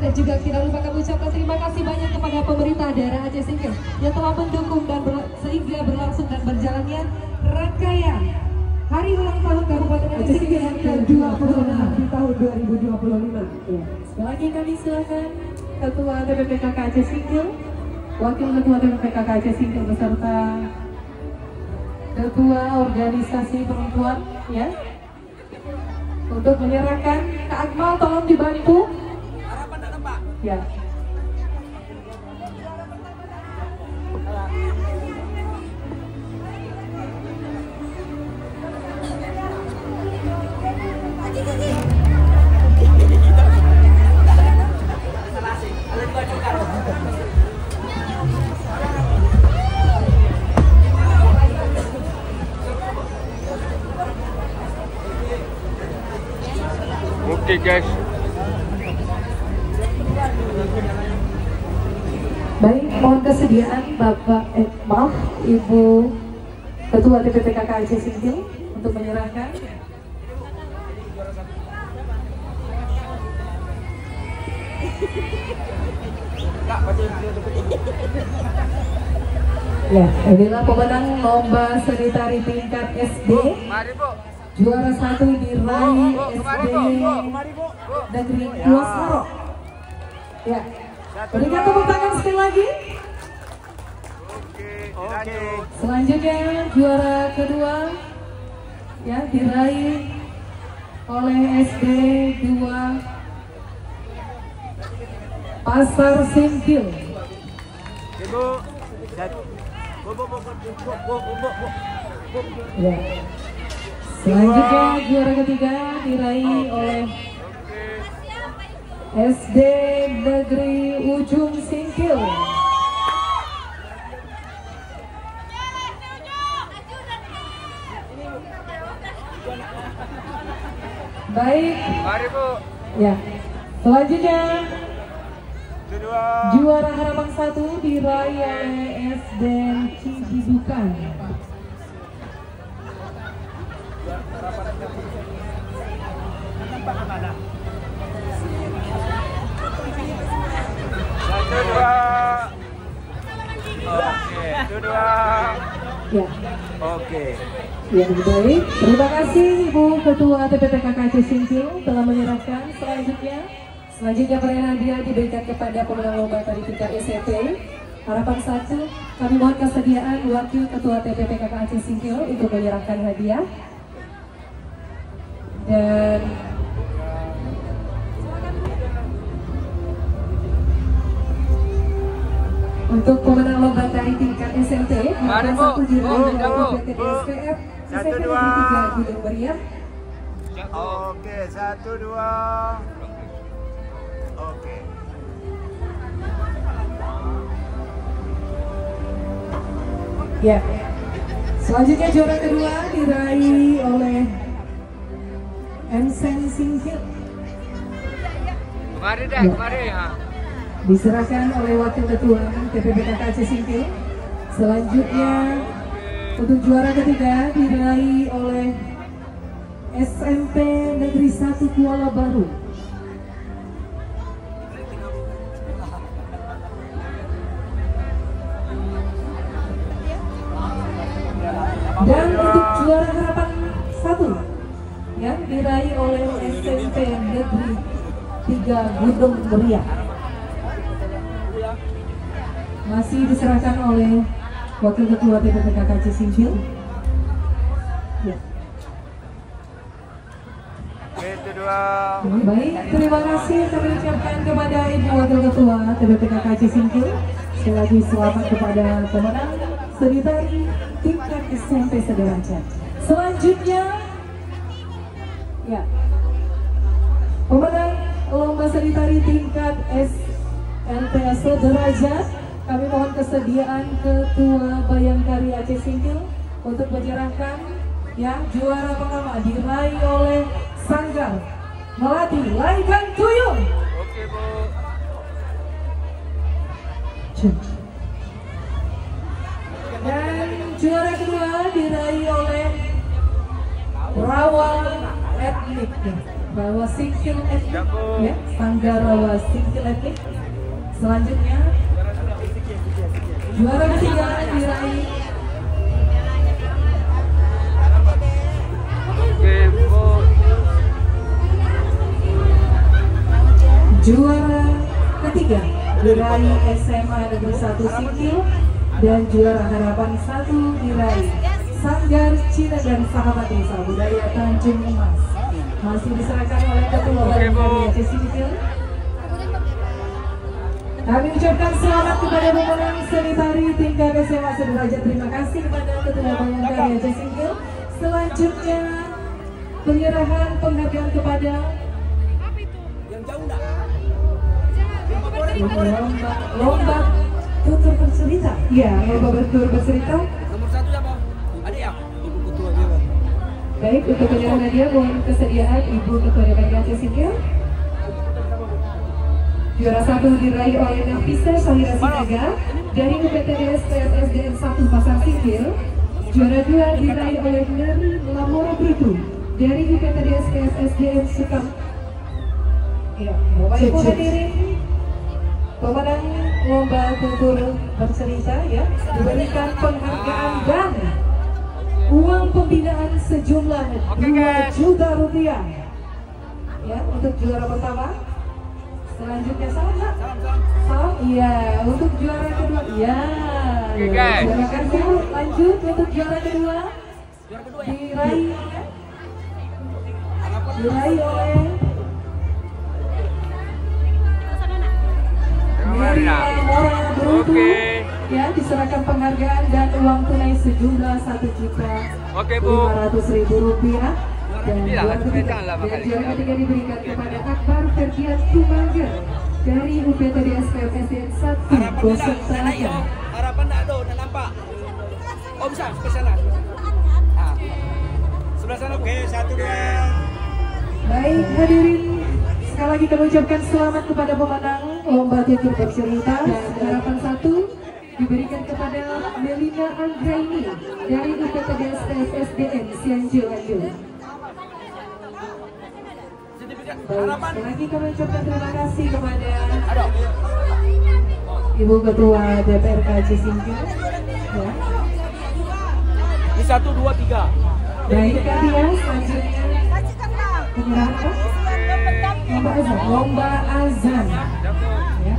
Dan juga tidak lupa kami ucapkan terima kasih banyak kepada pemerintah daerah Aceh Singkil yang telah mendukung dan sehingga berlangsung dan berjalannya rangkaian Hari Ulang Tahun Kabupaten Aceh Singkil yang ke-26 di tahun 2025. Ya. Sekali lagi kami silakan Ketua TPPKK Aceh Singkil, Wakil Ketua TPPKK Aceh Singkil beserta Ketua Organisasi Perempuan ya, untuk menyerahkan. Kak Akmal tolong dibantu. Ya. Oke guys. Baik, mohon kesediaan Bapak, maaf Ibu Ketua TPPKK Aceh Singkil untuk menyerahkan. Ya, inilah pemenang lomba seni tari tingkat SD. Juara 1 diraih SD Negeri Kuosaro. Ya. Berikan tepuk tangan sekali lagi. Oke. Selanjutnya juara kedua ya diraih oleh SD 2 Pasar Singkil. Ibu. Ya. Selanjutnya juara ketiga diraih oleh SD Negeri Ujung Singkil. Baik. Mari Bu. Ya. Selanjutnya juara harapan 1 diraih oleh SD Cibidukan. Dua. Ya. Oke. Ya, baik. Terima kasih Ibu Ketua TPPKK Aceh Singkil telah menyerahkan. Selanjutnya perayaan hadiah diberikan kepada pemenang lomba tari tingkat SMP. Harapan 1, kami mohon kesediaan Wakil Ketua TPPKK Aceh Singkil untuk menyerahkan hadiah. Dan untuk pemenang lomba tari tingkat SMP, harapan 1 diraih oleh PT SPF SMP Negeri 3 Gunung Meriah. Oke, 1, 2. Oke. Ya. Selanjutnya juara kedua diraih oleh Ensen Singkil. Kemari deh, kemari ya. Diserahkan oleh Wakil Ketua TPPKK Aceh Singkil. Selanjutnya untuk juara ketiga diraih oleh SMP Negeri 1 Kuala Baru. Dan untuk juara harapan 1 yang diraih oleh SMP Negeri 3 Gunung Meriah. Masih diserahkan oleh Wakil Ketua TPPKK Aceh Singkil. Ya. Itu 2. Baik, terima kasih kami ucapkan kepada Ibu Wakil Ketua TPPKK Aceh Singkil. Sekali lagi selamat kepada pemenang seni tari tingkat SMP Sederajat. Selanjutnya, ya, pemenang lomba seni tari tingkat SLTA Sederajat. Kami mohon kesediaan Ketua Bayangkari Aceh Singkil untuk menyerahkan ya juara pertama diraih oleh Sanggar Melati Laikan Tuyul. Oke Bu. Dan juara kedua diraih oleh Rawal Etnik. Rawa Single Etnik, ya, Sanggar Rawa Single Etnik. Selanjutnya juara ketiga diraih juara ketiga diraih SMA Negeri 1 Singkil, dan juara harapan 1 diraih Sanggar Cina dan Sahabat Desa Budaya Tanjung Emas. Masih diserahkan oleh Ketua Badan Aceh Singkil. Kami ucapkan selamat kepada pemenang seni tari tingkat SMA sederajat. Terima kasih kepada Ketua Bayangkari Aceh Singkil. Selanjutnya penyerahan penghargaan kepada yang jauh enggak? lomba tutur bercerita. Ya, lomba bertutur bercerita. Nomor 1 siapa? Ada ya? Ibu Ketua Dewan. Baik, untuk penyerahan hadiah mohon kesediaan Ibu Ketua Dewan Aceh Singkil. Juara 1 diraih oleh Nafisa Sahira Sinaga dari UPTDS PSSDN 1 Pasar Singkil. Juara 2 diraih oleh Nari Lamora Britu dari UPTDS PSSDN Sukam. Ya, Bapak Ibu hadirin, pemenang lomba tutur bercerita ya diberikan penghargaan dan uang pembinaan sejumlah 2 juta rupiah. Ya, untuk juara pertama. Selanjutnya salam Pak. Salam. Iya, untuk juara kedua. Iya. Terima kasih Bu. Lanjut untuk juara kedua. Diraih oleh Mary Lamora Brutu. Ya, diserahkan penghargaan dan uang tunai sejumlah 1.500.000 rupiah. Dan juara ketiga diberikan kepada Akbar Ferdian Tumangga dari UPTDS PSSDN 1 Gosok Selatan. Harapan enggak ada, enggak nampak. Oh bisa, sebelah sana. Sebelah sana. Oke, 1 2. Baik hadirin, sekali lagi kami ucapkan selamat kepada pemenang lomba tutur bercerita. Dan harapan 1 diberikan kepada Melina Anggraini dari UPTDS PSSDN Cianjur. Sekali lagi kami ucapkan terima kasih kepada Ibu Ketua DPRK Aceh Singkil. Ya. Di 1 2 3. Baik hadiah selanjutnya penyerahan lomba azan. Lomba azan. Ya.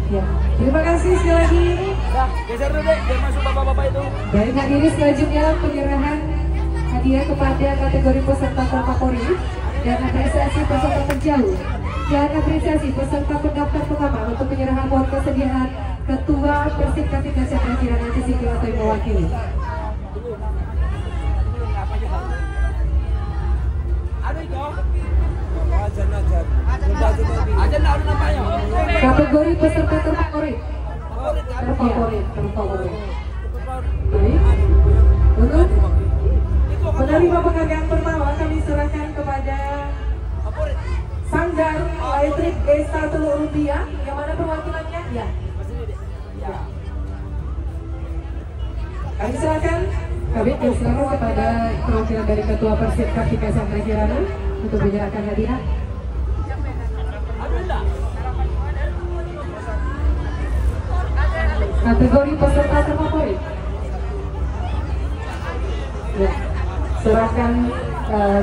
Ya. Terima kasih sekali lagi. Dah, geser dulu deh, biar masuk bapak-bapak itu. Baik hadirin, selanjutnya penyerahan hadiah kepada kategori peserta terfavorit dan apresiasi peserta terjauh dan apresiasi peserta pendaftar pertama. Untuk penyerahan mohon kesediaan Ketua Persib Kartika Cakra Aceh Singkil atau yang mewakili. Ada itu. Ajan enggak ada nampaknya. Kategori peserta terfavorit. Baik. Untuk penerima penghargaan pertama kami serahkan kepada Sanggar Elektrik Desa Teluk Rupiah. Yang mana perwakilannya? Ya. Kami serahkan kepada perwakilan dari Ketua Persib Kartika Cakra Kirana untuk menyerahkan hadiah. Kategori peserta terfavorit. Ya, serahkan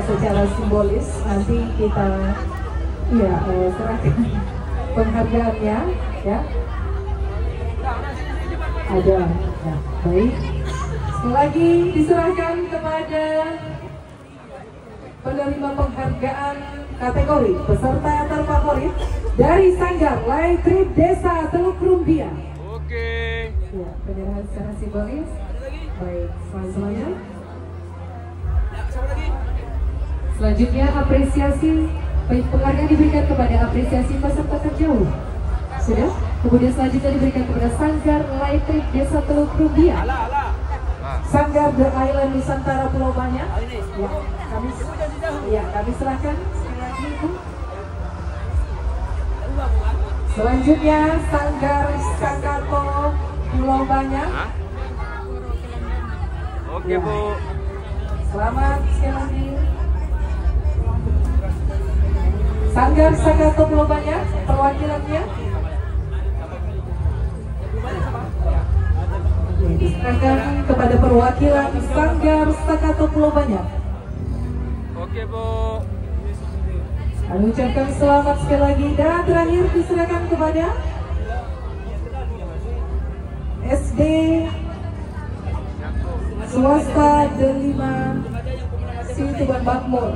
secara simbolis, nanti kita serahkan penghargaannya ya. Ada. Ya, baik. Sekali lagi diserahkan kepada penerima penghargaan kategori peserta terfavorit dari Sanggar Elektrik Desa Teluk Rupiah. Oke. Ya, penyerahan secara simbolis. Baik, selanjutnya. Selanjutnya apresiasi penghargaan diberikan kepada apresiasi peserta terjauh. Sudah? Kemudian selanjutnya diberikan kepada Sanggar Elektrik Desa Teluk Rupiah. Sanggar The Island Nusantara Pulau Banyak. Ya, kami serahkan sekali lagi Ibu. Selanjutnya Sanggar Sakato Pulau Banyak. Oke Bu. Selamat sekali lagi. Sanggar Sakato Lobanya perwakilannya. Diserahkan kepada perwakilan Sanggar Sakato Lobanya. Oke, Bu. Kami ucapkan selamat sekali lagi dan terakhir diserahkan kepada SD Swasta Delima Situban Makmur.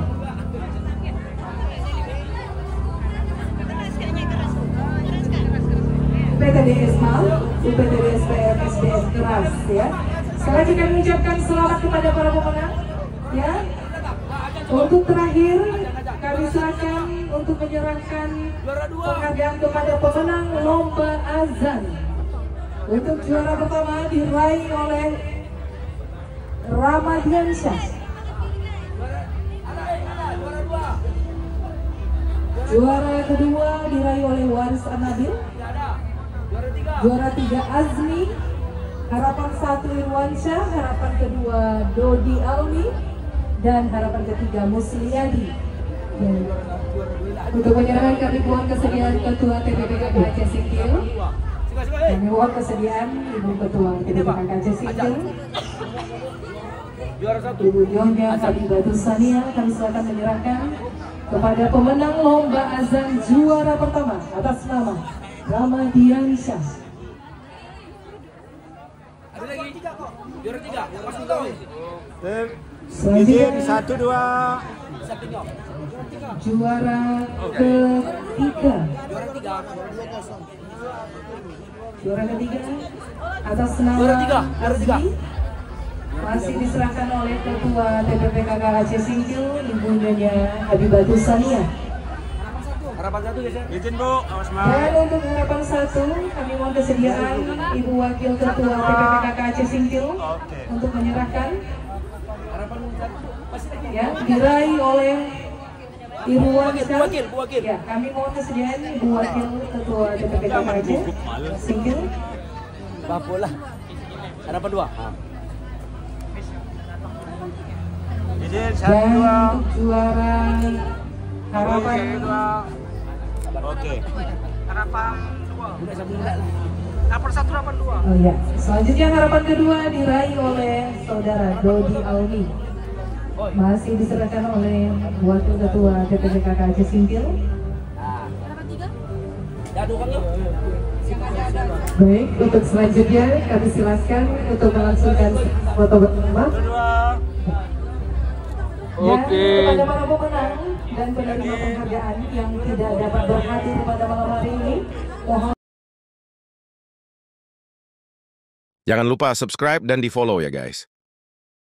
UPTD Ismal, UPTD SPM SDN Keras ya. Sekali lagi kami ucapkan selamat kepada para pemenang ya. Untuk terakhir kami silakan untuk menyerahkan penghargaan kepada pemenang lomba azan. Untuk juara pertama diraih oleh Ramadiansyah. Juara kedua diraih oleh Waris Anabil. Juara 3 Azmi. Harapan 1 Irwansyah. Harapan kedua Dodi Almi. Dan harapan ketiga Musliadi. Untuk penyerahan kami mohon kesediaan Ketua TPPKK Aceh Singkil. Kami mohon kesediaan Ibu Ketua TPPKK Aceh Singkil, Ibu Nyonya Habibah Sania. Kami silakan menyerahkan kepada pemenang lomba azan juara pertama atas nama Ramadiansyah. Ada lagi? Juara 3. Masuk tahu. Selanjutnya 1, 2. juara ketiga. Juara ketiga atas nama Azmi masih diserahkan oleh Ketua TPPKK Aceh Singkil, Ibu Nyonya Habibah Sania. Harapan 1 guys ya. Izin, Bu. Awas, Ma. Dan untuk harapan 1 kami mohon kesediaan Ibu Wakil Ketua TPPKK Aceh Singkil untuk menyerahkan ya, diraih oleh Ibu Wakil. Ya, kami mohon kesediaan Ibu Wakil Ketua TPPKK Aceh Singkil. Bapolah. Harapan 2. Izin, 1, Dan 2. untuk juara harapan Oke. Harapan 2. Udah sama enggak lah. Harapan 1, harapan 2. Oh ya, selanjutnya harapan kedua diraih oleh Saudara Dodi Almi. Masih diserahkan oleh Wakil Ketua TPPKK Aceh Singkil. Baik, untuk selanjutnya kami silakan untuk melangsungkan foto bersama. Oke. Dan kepada para pemenang dan penerima penghargaan yang tidak dapat berhadir pada malam hari ini, mohon. Jangan lupa subscribe dan di-follow ya guys.